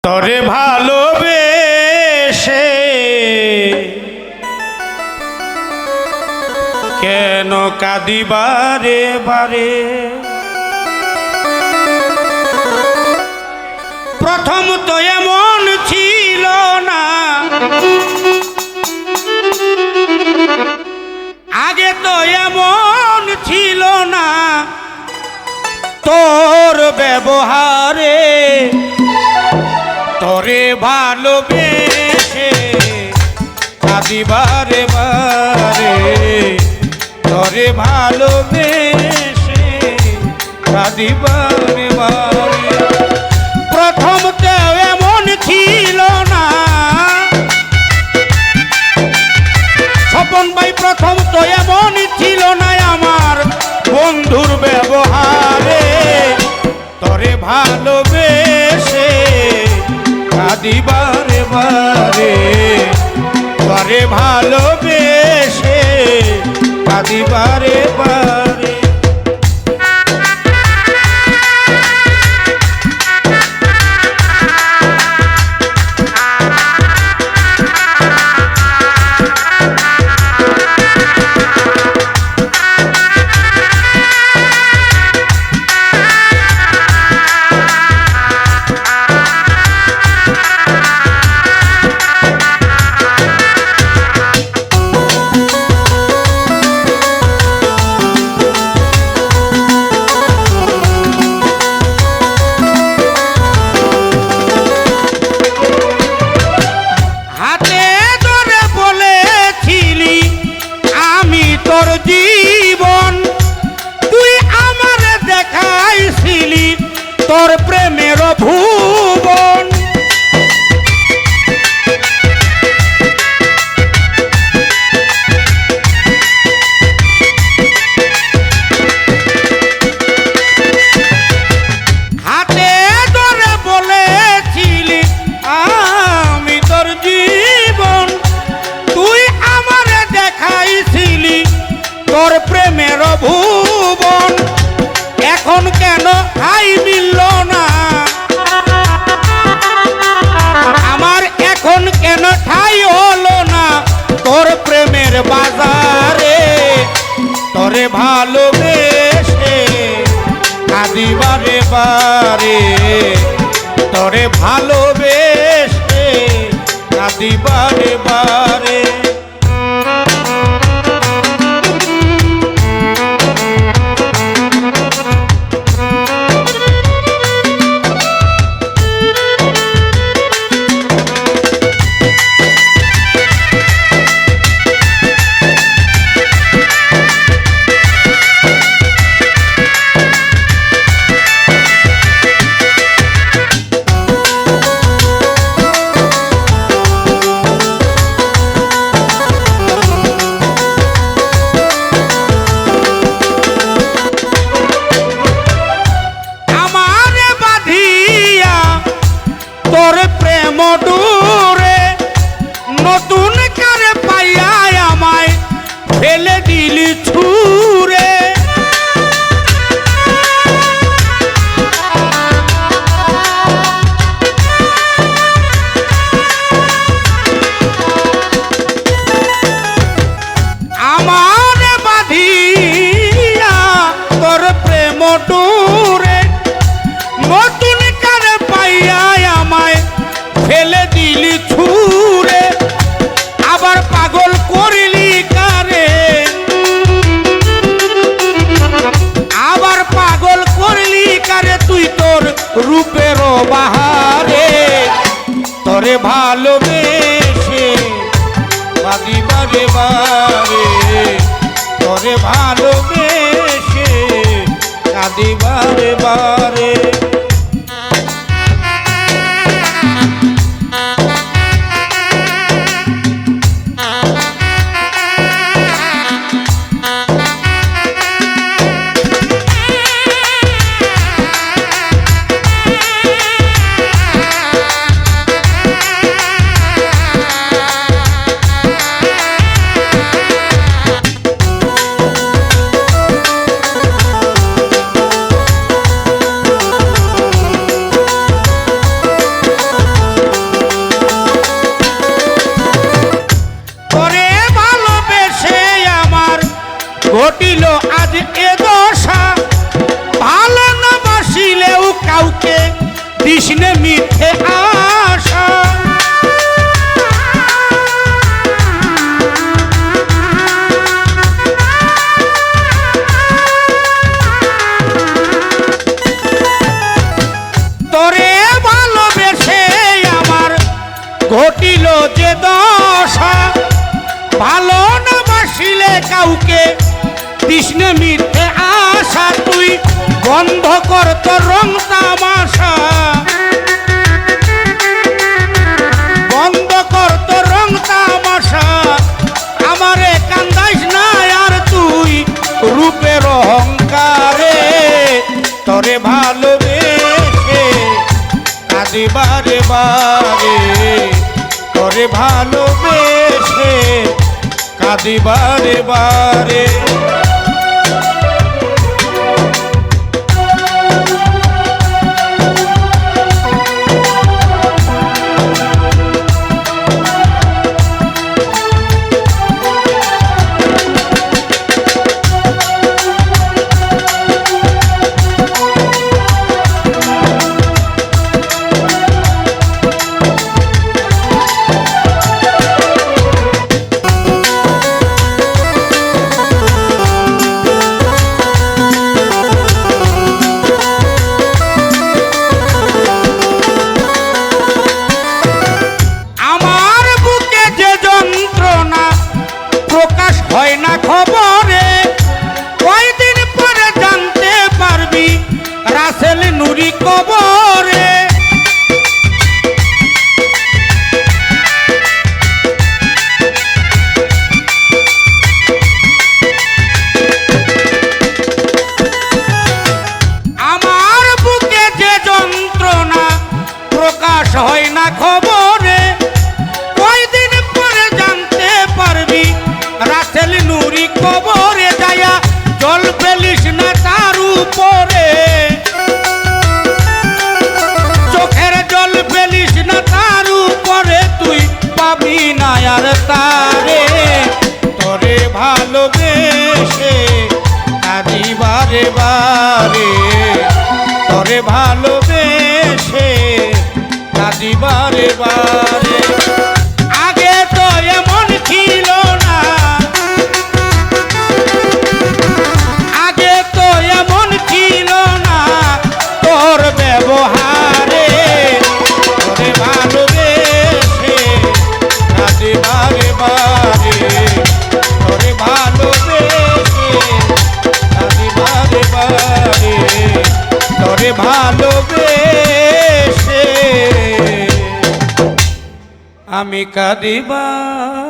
তরে ভালোবেসে কেন কাঁদি বারে বারে। প্রথম তো এমন ছিল না, আগে তো এমন ছিল না তোর ব্যবহারে। তোরে ভালোবেসে কাঁদি বারে বারে, তোরে ভালোবেসে কাঁদি বারে বারে। প্রথম তো এমন ছিল না, স্বপন ভাই প্রথম তো এমন ছিল না আমার বন্ধুর ব্যবহারে। তোরে ভালোবেসে কাঁদি বারে বারে, তোরে ভালোবেসে কাঁদি বারে বারে। তোর প্রেমের ভুবন, হাতে ধরে বলেছিলি আমি তোর জীবন, তুই আমারে দেখাইছিলি তোর প্রেমের ভুবন। এখন কেন হাই মিলল না আমার, এখন কেন ঠাই হলো না তোর প্রেমের বাজারে। তোরে ভালোবেসে কাঁদি বারে বারে, তোরে ভালোবেসে কাঁদি বারে বারে। তোর প্রেম ডুরে নতুন করে পাইয়া আমায় ফেলে দিলি ছুরে। আমার বাঁধিয়া তোর প্রেম ডুরে নতুন করে পাইয়া আমায় ফেলে দিলি ছুরে। আবার পাগল করিলি কারে, আবার পাগল করলি কারে তুই তোর রূপের বাহারে। তোরে ভালোবেসে কাঁদি বারে বারে, তোরে ভালোবেসে কাঁদি বারে বারে। যে মিথ্যে আশা তুই বন্ধ কর তোর রং তামাশা, বন্ধ কর তোর রং তামাশা, আমারে কান্দাইস না আর তুই রূপের অহংকারে, তোরে ভালোবেসে কাঁদি বারে বারে, তোরে ভালোবেসে কাঁদি বারে বারে। হয় না খবরে কয়দিন পরে জানতে পারবি রাসেল নুরি কবরে, আমার বুকে যে যন্ত্রণা প্রকাশ হয় না খবরে কয়দিন পরে জানতে পারবি রাসেল নুরি কবরে, যায়া জল ফেলিস না তার উপরে, চোখের জল ফেলিস না তার উপরে, তুই পাবি না আর তারে, তোরে ভালোবেসে কাঁদি বারে বারে, তোরে ভালোবেসে কাঁদি বারে বারে। আগে তো এমন ছিল না, আগে তো এমন ছিল না তোর ব্যবহারে, তোরে ভালোবেসে কাঁদি বারে বারে, তোরে ভালোবেসে কাঁদি বারে বারে, তোরে ভালোবেসে আমি কাঁদি বারে।